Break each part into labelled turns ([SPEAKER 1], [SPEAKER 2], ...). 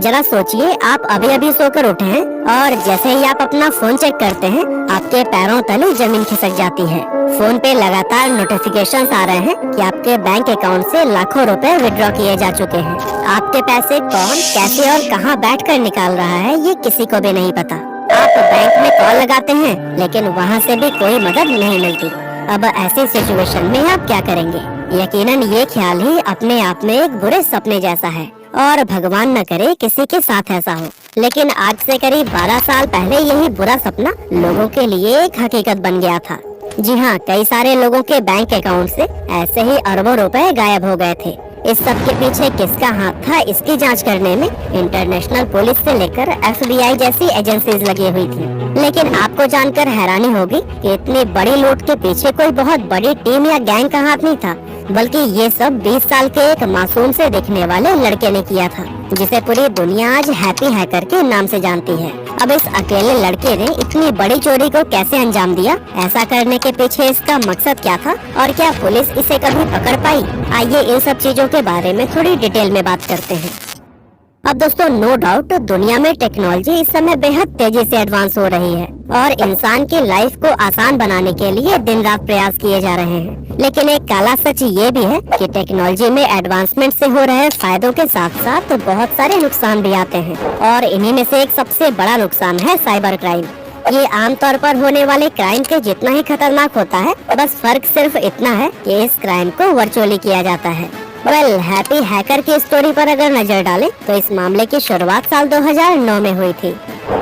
[SPEAKER 1] जरा सोचिए, आप अभी अभी सोकर उठे हैं और जैसे ही आप अपना फोन चेक करते हैं आपके पैरों तले जमीन खिसक जाती है। फोन पे लगातार नोटिफिकेशंस आ रहे हैं कि आपके बैंक अकाउंट से लाखों रुपए विड्रॉ किए जा चुके हैं। आपके पैसे कौन, कैसे और कहां बैठकर निकाल रहा है ये किसी को भी नहीं पता। आप बैंक में कॉल लगाते हैं लेकिन वहां से भी कोई मदद नहीं मिलती। अब ऐसी सिचुएशन में आप क्या करेंगे? यकीनन ये ख्याल ही अपने आप में एक बुरे सपने जैसा है और भगवान न करे किसी के साथ ऐसा हो। लेकिन आज से करीब 12 साल पहले यही बुरा सपना लोगों के लिए एक हकीकत बन गया था। जी हाँ, कई सारे लोगों के बैंक अकाउंट से ऐसे ही अरबों रुपए गायब हो गए थे। इस सब के पीछे किसका हाथ था, इसकी जांच करने में इंटरनेशनल पुलिस से लेकर FBI जैसी एजेंसीज लगी हुई थी। लेकिन आपको जानकर हैरानी होगी कि इतनी बड़ी लूट के पीछे कोई बहुत बड़ी टीम या गैंग का हाथ नहीं था, बल्कि ये सब 20 साल के एक मासूम से दिखने वाले लड़के ने किया था, जिसे पूरी दुनिया आज हैप्पी हैकर के नाम से जानती है। अब इस अकेले लड़के ने इतनी बड़ी चोरी को कैसे अंजाम दिया, ऐसा करने के पीछे इसका मकसद क्या था और क्या पुलिस इसे कभी पकड़ पाई? आइए इन सब चीजों के बारे में थोड़ी डिटेल में बात करते हैं। अब दोस्तों, नो डाउट दुनिया में टेक्नोलॉजी इस समय बेहद तेजी से एडवांस हो रही है और इंसान की लाइफ को आसान बनाने के लिए दिन रात प्रयास किए जा रहे हैं। लेकिन एक काला सच ये भी है कि टेक्नोलॉजी में एडवांसमेंट से हो रहे फायदों के साथ साथ बहुत सारे नुकसान भी आते हैं और इन्हीं में से एक सबसे बड़ा नुकसान है साइबर क्राइम। ये आमतौर पर होने वाले क्राइम के जितना ही खतरनाक होता है, बस फर्क सिर्फ इतना है कि इस क्राइम को वर्चुअली किया जाता है। हैप्पी हैकर की स्टोरी पर अगर नजर डालें तो इस मामले की शुरुआत साल 2009 में हुई थी।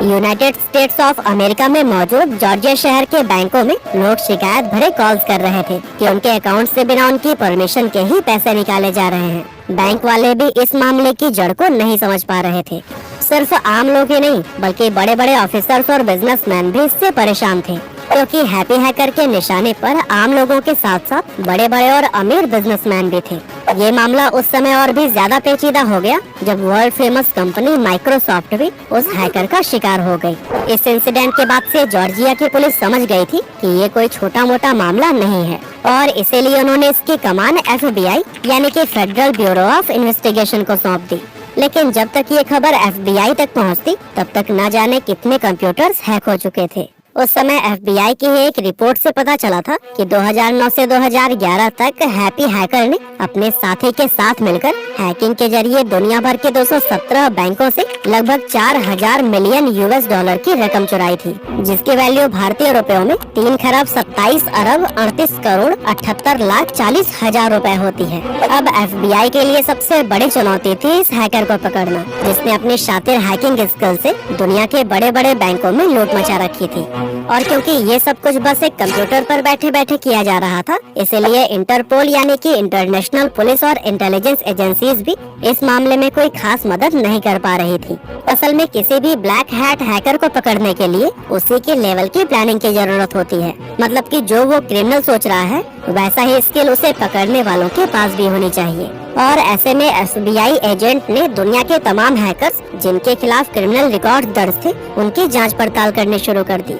[SPEAKER 1] यूनाइटेड स्टेट्स ऑफ अमेरिका में मौजूद जॉर्जिया शहर के बैंकों में लोग शिकायत भरे कॉल्स कर रहे थे कि उनके अकाउंट से बिना उनकी परमिशन के ही पैसे निकाले जा रहे हैं। बैंक वाले भी इस मामले की जड़ को नहीं समझ पा रहे थे। सिर्फ आम लोग ही नहीं, बल्कि बड़े बड़े ऑफिसर्स और बिजनेसमैन भी इससे परेशान थे, क्योंकि हैप्पी हैकर के निशाने पर आम लोगों के साथ साथ बड़े बड़े और अमीर बिजनेसमैन भी थे। ये मामला उस समय और भी ज्यादा पेचीदा हो गया जब वर्ल्ड फेमस कंपनी माइक्रोसॉफ्ट भी उस हैकर का शिकार हो गई। इस इंसिडेंट के बाद से जॉर्जिया की पुलिस समझ गई थी कि ये कोई छोटा मोटा मामला नहीं है और इसीलिए उन्होंने इसकी कमान FBI यानी कि फेडरल ब्यूरो ऑफ इन्वेस्टिगेशन को सौंप दी। लेकिन जब तक ये खबर FBI तक पहुंचती, तब तक न जाने कितने कंप्यूटर्स हैक हो चुके थे। उस समय FBI की एक रिपोर्ट से पता चला था कि 2009 से 2011 तक हैप्पी हैकर ने अपने साथी के साथ मिलकर हैकिंग के जरिए दुनिया भर के 217 बैंकों से लगभग 4000 मिलियन US डॉलर की रकम चुराई थी, जिसकी वैल्यू भारतीय रुपयों में 3 खरब 27 अरब 38 करोड़ 78 लाख 40 हजार रुपए होती है। अब FBI के लिए सबसे बड़ी चुनौती थी इस हैकर को पकड़ना, जिसने अपनी शातिर हैकिंग स्किल से दुनिया के बड़े बड़े बैंकों में लूट मचा रखी थी। और क्योंकि ये सब कुछ बस एक कंप्यूटर पर बैठे बैठे किया जा रहा था, इसलिए इंटरपोल यानी कि इंटरनेशनल पुलिस और इंटेलिजेंस एजेंसीज भी इस मामले में कोई खास मदद नहीं कर पा रही थी। असल में किसी भी ब्लैक हैट हैकर को पकड़ने के लिए उसी के लेवल की प्लानिंग की जरूरत होती है। मतलब कि जो वो क्रिमिनल सोच रहा है वैसा ही स्किल उसे पकड़ने वालों के पास भी होनी चाहिए। और ऐसे में FBI एजेंट ने दुनिया के तमाम हैकर्स जिनके खिलाफ क्रिमिनल रिकॉर्ड दर्ज थे उनकी जांच पड़ताल करनी शुरू कर दी।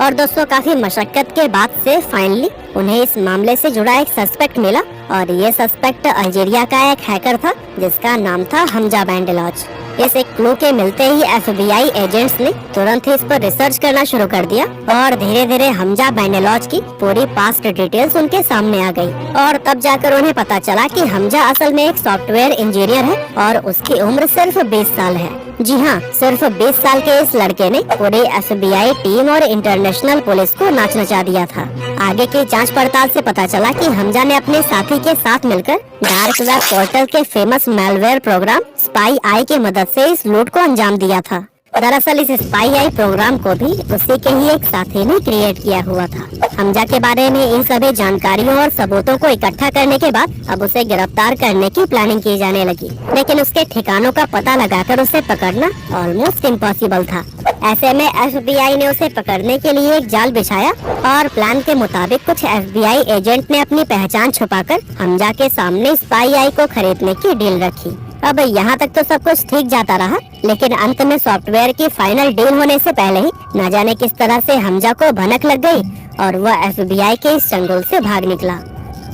[SPEAKER 1] और दोस्तों, काफी मशक्कत के बाद से फाइनली उन्हें इस मामले से जुड़ा एक सस्पेक्ट मिला और ये सस्पेक्ट अल्जीरिया का एक हैकर था जिसका नाम था हमजा बैंडेलॉज। इस एक क्लू के मिलते ही FBI एजेंट्स ने तुरंत ही इस पर रिसर्च करना शुरू कर दिया और धीरे धीरे हमजा बैंडेलॉज की पूरी पास्ट डिटेल्स उनके सामने आ गई। और तब जाकर उन्हें पता चला कि हमजा असल में एक सॉफ्टवेयर इंजीनियर है और उसकी उम्र सिर्फ 20 साल है। जी हाँ, सिर्फ 20 साल के इस लड़के ने पूरे FBI टीम और इंटरनेशनल पुलिस को नाच नचा दिया था। आगे की जांच पड़ताल से पता चला कि हमजा ने अपने साथी के साथ मिलकर डार्क वेब पोर्टल के फेमस मैलवेयर प्रोग्राम स्पाई आई की मदद से इस लूट को अंजाम दिया था। दरअसल इस स्पाई आई प्रोग्राम को भी उसी के ही एक साथी ने क्रिएट किया हुआ था। हमजा के बारे में इन सभी जानकारियों और सबूतों को इकट्ठा करने के बाद अब उसे गिरफ्तार करने की प्लानिंग की जाने लगी, लेकिन उसके ठिकानों का पता लगाकर उसे पकड़ना ऑलमोस्ट इम्पॉसिबल था। ऐसे में FBI ने उसे पकड़ने के लिए एक जाल बिछाया और प्लान के मुताबिक कुछ FBI एजेंट ने अपनी पहचान छुपाकर हमजा के सामने स्पाई आई को खरीदने की डील रखी। अब यहाँ तक तो सब कुछ ठीक जाता रहा, लेकिन अंत में सॉफ्टवेयर की फाइनल डील होने से पहले ही न जाने किस तरह से हमजा को भनक लग गई और वह FBI के इस चंगुल से भाग निकला।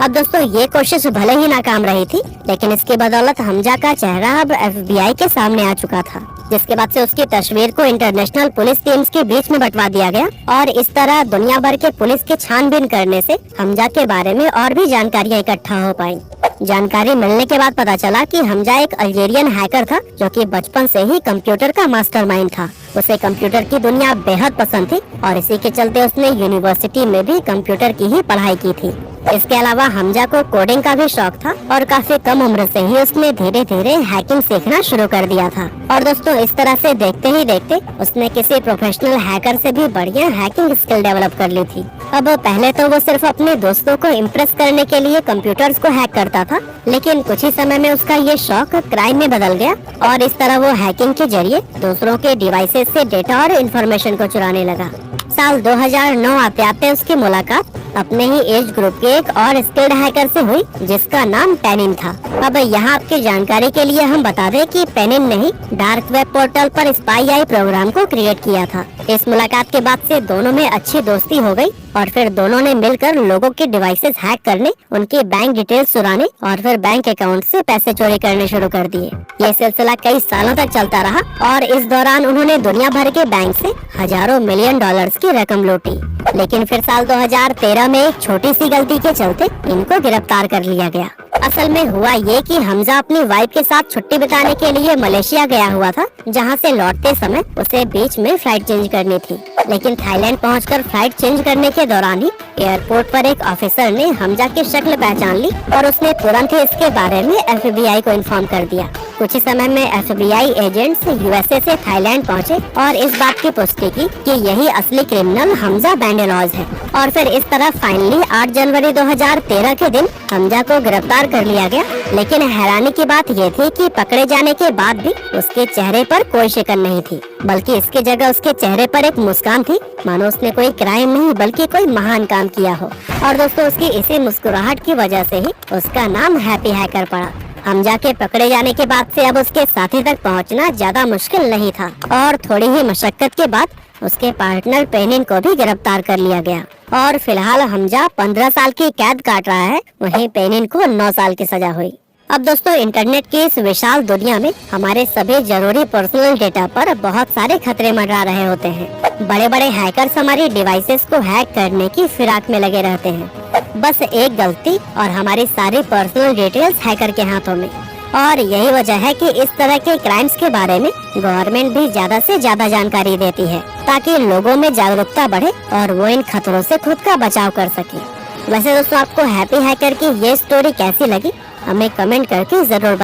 [SPEAKER 1] अब दोस्तों ये कोशिश भले ही नाकाम रही थी, लेकिन इसकी बदौलत हमजा का चेहरा अब FBI के सामने आ चुका था, जिसके बाद से उसकी तस्वीर को इंटरनेशनल पुलिस टीम्स के बीच में बंटवा दिया गया और इस तरह दुनिया भर के पुलिस के छानबीन करने से हमजा के बारे में और भी जानकारियां इकट्ठा हो पाई। जानकारी मिलने के बाद पता चला कि हमजा एक अल्जीरियन हैकर था जो कि बचपन से ही कंप्यूटर का मास्टरमाइंड था। उसे कंप्यूटर की दुनिया बेहद पसंद थी और इसी के चलते उसने यूनिवर्सिटी में भी कंप्यूटर की ही पढ़ाई की थी। इसके अलावा हमजा को कोडिंग का भी शौक था और काफी कम उम्र से ही उसने धीरे धीरे हैकिंग सीखना शुरू कर दिया था। और दोस्तों इस तरह से देखते ही देखते उसने किसी प्रोफेशनल हैकर से भी बढ़िया हैकिंग स्किल डेवलप कर ली थी। अब पहले तो वो सिर्फ अपने दोस्तों को इम्प्रेस करने के लिए कंप्यूटर्स को हैक करता था, लेकिन कुछ ही समय में उसका ये शौक क्राइम में बदल गया और इस तरह वो हैकिंग के जरिए दूसरों के डिवाइसेस से डेटा और इन्फॉर्मेशन को चुराने लगा। साल 2009 आते आते उसकी मुलाकात अपने ही एज ग्रुप के एक और स्किल्ड हैकर से हुई जिसका नाम पेनिन था। अब यहाँ आपकी जानकारी के लिए हम बता दें कि पेनिन ने ही डार्क वेब पोर्टल पर स्पाई आई प्रोग्राम को क्रिएट किया था। इस मुलाकात के बाद से दोनों में अच्छी दोस्ती हो गई और फिर दोनों ने मिलकर लोगों के डिवाइसेस हैक करने, उनके बैंक डिटेल्स चुराने और फिर बैंक अकाउंट से पैसे चोरी करने शुरू कर दिए। ये सिलसिला कई सालों तक चलता रहा और इस दौरान उन्होंने दुनिया भर के बैंक से हजारों मिलियन डॉलर्स की रकम लूटी। लेकिन फिर साल 2013 में एक छोटी सी गलती के चलते इनको गिरफ्तार कर लिया गया। असल में हुआ ये कि हमजा अपनी वाइफ के साथ छुट्टी बिताने के लिए मलेशिया गया हुआ था, जहां से लौटते समय उसे बीच में फ्लाइट चेंज करनी थी। लेकिन थाईलैंड पहुंचकर फ्लाइट चेंज करने के दौरान ही एयरपोर्ट पर एक ऑफिसर ने हमजा की शक्ल पहचान ली और उसने तुरंत ही इसके बारे में FBI को इन्फॉर्म कर दिया। कुछ ही समय में FBI एजेंट्स USA से थाईलैंड पहुंचे और इस बात की पुष्टि की कि यही असली क्रिमिनल हमजा बैंडेलॉज है। और फिर इस तरह फाइनली 8 जनवरी 2013 के दिन हमजा को गिरफ्तार कर लिया गया। लेकिन हैरानी की बात ये थी कि पकड़े जाने के बाद भी उसके चेहरे पर कोई शिकन नहीं थी, बल्कि इसकी जगह उसके चेहरे पर एक मुस्कान थी, मानो उसने कोई क्राइम नहीं बल्कि कोई महान काम किया हो। और दोस्तों उसकी इसी मुस्कुराहट की वजह से ही उसका नाम हैप्पी हैकर पड़ा। हमजा के पकड़े जाने के बाद से अब उसके साथी तक पहुंचना ज्यादा मुश्किल नहीं था और थोड़ी ही मशक्कत के बाद उसके पार्टनर पेनिन को भी गिरफ्तार कर लिया गया। और फिलहाल हमजा 15 साल की कैद काट रहा है, वहीं पेनिन को 9 साल की सजा हुई। अब दोस्तों इंटरनेट की इस विशाल दुनिया में हमारे सभी जरूरी पर्सनल डेटा पर बहुत सारे खतरे मंडरा रहे होते हैं। बड़े बड़े हैकर्स हमारी डिवाइसेस को हैक करने की फिराक में लगे रहते हैं। बस एक गलती और हमारी सारी पर्सनल डिटेल्स हैकर के हाथों में। और यही वजह है कि इस तरह के क्राइम्स के बारे में गवर्नमेंट भी ज्यादा से ज्यादा जानकारी देती है, ताकि लोगों में जागरूकता बढ़े और वो इन खतरों से खुद का बचाव कर सके। वैसे दोस्तों आपको हैप्पी हैकर की ये स्टोरी कैसी लगी, हमें कमेंट करके जरूर